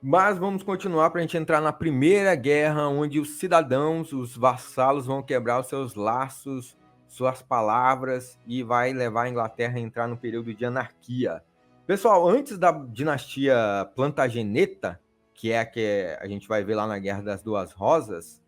Mas vamos continuar para a gente entrar na Primeira Guerra, onde os cidadãos, os vassalos, vão quebrar os seus laços, suas palavras e vai levar a Inglaterra a entrar no período de anarquia. Pessoal, antes da dinastia Plantageneta, que é a que a gente vai ver lá na Guerra das Duas Rosas,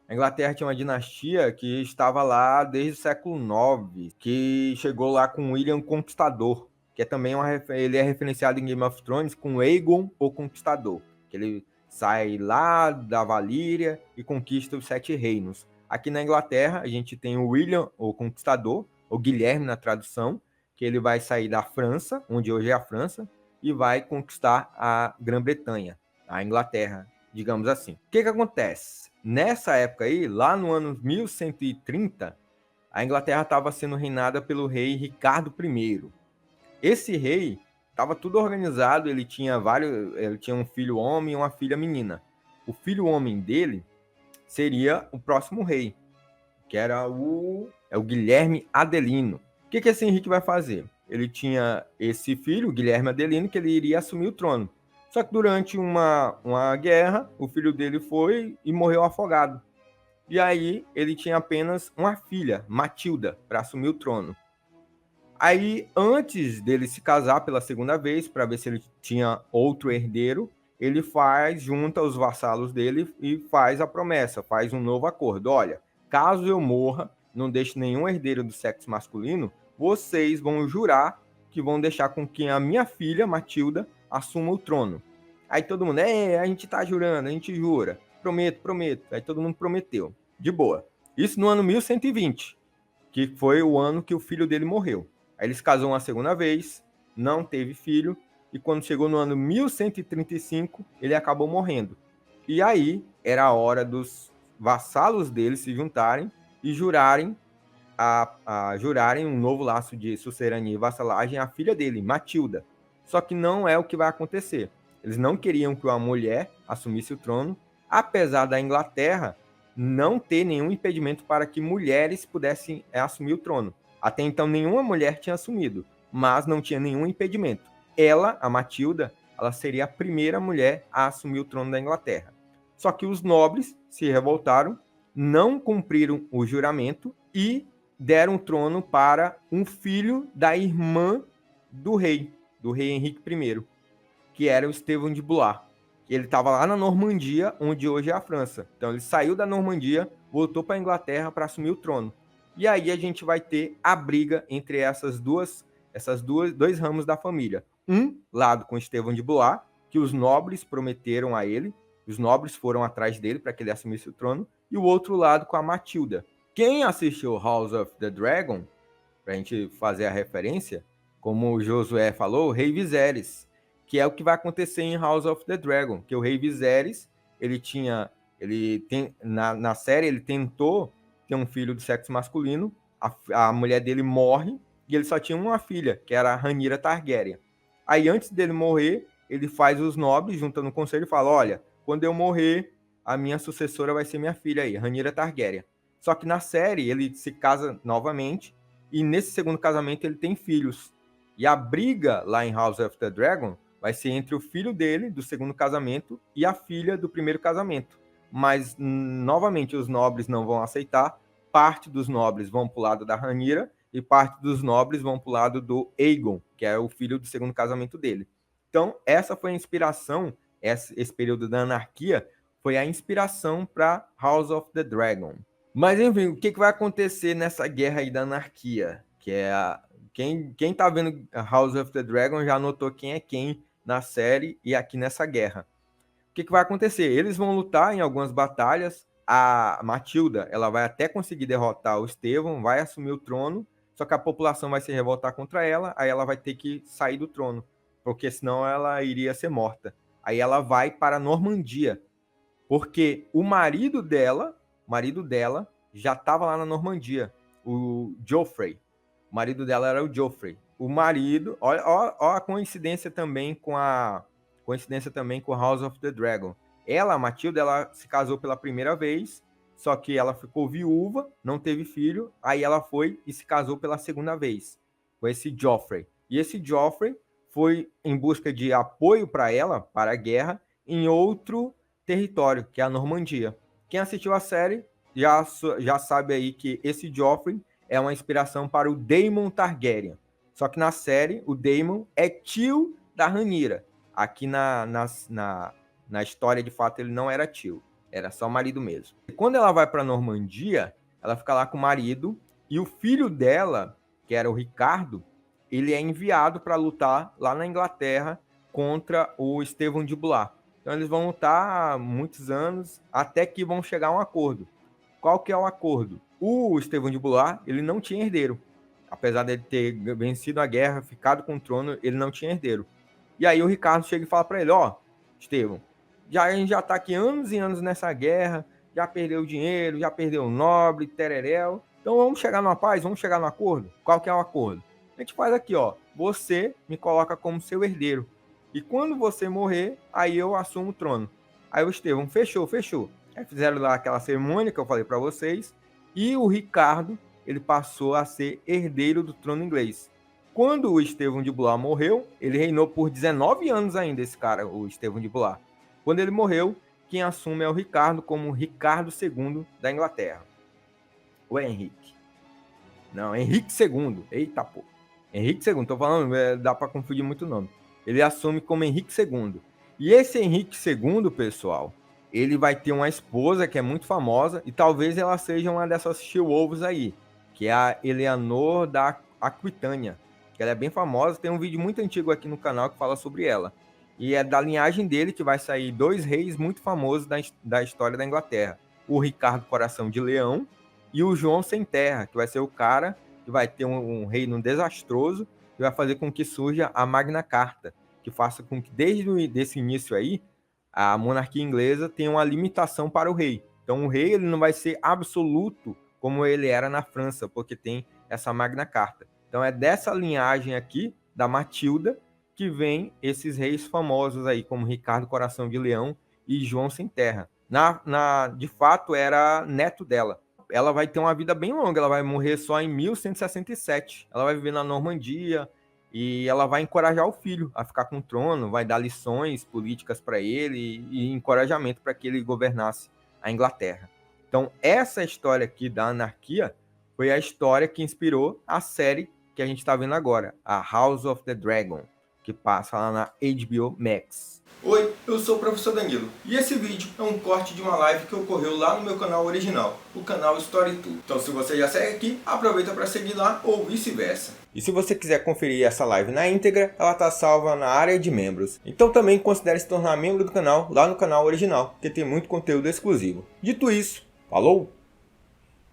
a Inglaterra tinha uma dinastia que estava lá desde o século IX, que chegou lá com William Conquistador, que é também ele é referenciado em Game of Thrones com Aegon o Conquistador, que ele sai lá da Valíria e conquista os Sete Reinos. Aqui na Inglaterra, a gente tem o William o Conquistador, ou Guilherme na tradução, que ele vai sair da França, onde hoje é a França, e vai conquistar a Grã-Bretanha, a Inglaterra, digamos assim. O que acontece? Nessa época aí, lá no ano 1130, a Inglaterra estava sendo reinada pelo rei Ricardo I. Esse rei estava tudo organizado, ele tinha um filho homem e uma filha menina. O filho homem dele seria o próximo rei, que era o Guilherme Adelino. O que esse Henrique vai fazer? Ele tinha esse filho, o Guilherme Adelino, que ele iria assumir o trono. Só que durante uma guerra, o filho dele foi e morreu afogado. E aí ele tinha apenas uma filha, Matilda, para assumir o trono. Aí, antes dele se casar pela segunda vez, para ver se ele tinha outro herdeiro, ele junta os vassalos dele e faz a promessa, faz um novo acordo. Olha, caso eu morra, não deixe nenhum herdeiro do sexo masculino, vocês vão jurar que vão deixar com que a minha filha, Matilda, assuma o trono. Aí todo mundo, a gente tá jurando, a gente jura. Prometo, prometo. Aí todo mundo prometeu. De boa. Isso no ano 1120, que foi o ano que o filho dele morreu. Aí ele se casou uma segunda vez, não teve filho, e quando chegou no ano 1135, ele acabou morrendo. E aí era a hora dos vassalos dele se juntarem e jurarem jurarem um novo laço de sucerania e vassalagem à filha dele, Matilda. Só que não é o que vai acontecer. Eles não queriam que uma mulher assumisse o trono, apesar da Inglaterra não ter nenhum impedimento para que mulheres pudessem assumir o trono. Até então, nenhuma mulher tinha assumido, mas não tinha nenhum impedimento. Ela, a Matilda, ela seria a primeira mulher a assumir o trono da Inglaterra. Só que os nobres se revoltaram, não cumpriram o juramento e deram o trono para um filho da irmã do rei Henrique I, que era o Estevão de Blois. Ele estava lá na Normandia, onde hoje é a França. Então ele saiu da Normandia, voltou para a Inglaterra para assumir o trono. E aí a gente vai ter a briga entre dois ramos da família. Um lado com Estevão de Blois, que os nobres prometeram a ele, os nobres foram atrás dele para que ele assumisse o trono, e o outro lado com a Matilda. Quem assistiu House of the Dragon, para a gente fazer a referência, como o Josué falou, o Rei Viserys, que é o que vai acontecer em House of the Dragon, que o Rei Viserys, na série, ele tentou ter um filho do sexo masculino, a mulher dele morre, e ele só tinha uma filha, que era a Rhaenyra Targaryen. Aí, antes dele morrer, ele faz os nobres, junta no conselho e fala, olha, quando eu morrer, a minha sucessora vai ser minha filha aí, Rhaenyra Targaryen. Só que na série, ele se casa novamente, e nesse segundo casamento ele tem filhos. E a briga lá em House of the Dragon vai ser entre o filho dele, do segundo casamento, e a filha do primeiro casamento. Mas, novamente, os nobres não vão aceitar. Parte dos nobres vão para o lado da Rhaenyra e parte dos nobres vão para o lado do Aegon, que é o filho do segundo casamento dele. Então, essa foi a inspiração, esse período da anarquia, foi a inspiração para House of the Dragon. Mas, enfim, o que vai acontecer nessa guerra aí da anarquia? Quem tá vendo House of the Dragon já notou quem é quem na série e aqui nessa guerra. O que vai acontecer? Eles vão lutar em algumas batalhas. A Matilda, ela vai até conseguir derrotar o Estevão, vai assumir o trono, só que a população vai se revoltar contra ela, aí ela vai ter que sair do trono, porque senão ela iria ser morta. Aí ela vai para a Normandia, porque o marido dela já estava lá na Normandia, o Joffrey. O marido dela era o Joffrey. O marido, olha a coincidência também com House of the Dragon. Ela, a Matilda, ela se casou pela primeira vez, só que ela ficou viúva, não teve filho, aí ela foi e se casou pela segunda vez com esse Joffrey. E esse Joffrey foi em busca de apoio para ela, para a guerra, em outro território, que é a Normandia. Quem assistiu a série já sabe aí que esse Joffrey é uma inspiração para o Daemon Targaryen. Só que na série, o Daemon é tio da Rhaenyra. Aqui na história, de fato, ele não era tio. Era só marido mesmo. E quando ela vai para a Normandia, ela fica lá com o marido. E o filho dela, que era o Ricardo, ele é enviado para lutar lá na Inglaterra contra o Estevão de Blois. Então eles vão lutar muitos anos até que vão chegar a um acordo. Qual que é o acordo? O Estevão de Blois, ele não tinha herdeiro. Apesar dele ter vencido a guerra, ficado com o trono, ele não tinha herdeiro. E aí o Ricardo chega e fala para ele, ó, Estevão, a gente já tá aqui anos e anos nessa guerra, já perdeu dinheiro, já perdeu o nobre, tereréu. Então vamos chegar numa paz, vamos chegar num acordo? Qual que é o acordo? A gente faz aqui, ó, você me coloca como seu herdeiro. E quando você morrer, aí eu assumo o trono. Aí o Estevão, fechou. Aí fizeram lá aquela cerimônia que eu falei para vocês. E o Ricardo, ele passou a ser herdeiro do trono inglês. Quando o Estevão de Blois morreu, ele reinou por 19 anos ainda, esse cara, o Estevão de Blois. Quando ele morreu, quem assume é o Ricardo como Ricardo II da Inglaterra. Ou é Henrique? Não, Henrique II. Eita, pô. Henrique II, tô falando, dá para confundir muito o nome. Ele assume como Henrique II. E esse Henrique II, pessoal, ele vai ter uma esposa que é muito famosa, e talvez ela seja uma dessas She-Wolves aí, que é a Eleanor da Aquitânia, que ela é bem famosa, tem um vídeo muito antigo aqui no canal que fala sobre ela. E é da linhagem dele que vai sair 2 reis muito famosos da história da Inglaterra. O Ricardo Coração de Leão e o João Sem Terra, que vai ser o cara que vai ter um reino desastroso, que vai fazer com que surja a Magna Carta, que faça com que desde esse início aí, a monarquia inglesa tenha uma limitação para o rei. Então o rei ele não vai ser absoluto como ele era na França, porque tem essa Magna Carta. Então é dessa linhagem aqui, da Matilda, que vem esses reis famosos aí, como Ricardo Coração de Leão e João Sem Terra. De fato, era neto dela. Ela vai ter uma vida bem longa, ela vai morrer só em 1167. Ela vai viver na Normandia e ela vai encorajar o filho a ficar com o trono, vai dar lições políticas para ele e encorajamento para que ele governasse a Inglaterra. Então, essa história aqui da anarquia foi a história que inspirou a série que a gente está vendo agora, a House of the Dragon, que passa lá na HBO Max. Oi, eu sou o professor Danilo e esse vídeo é um corte de uma live que ocorreu lá no meu canal original, o canal StoryTube. Então se você já segue aqui, aproveita para seguir lá ou vice-versa. E se você quiser conferir essa live na íntegra, ela está salva na área de membros. Então também considere se tornar membro do canal lá no canal original, porque tem muito conteúdo exclusivo. Dito isso, falou!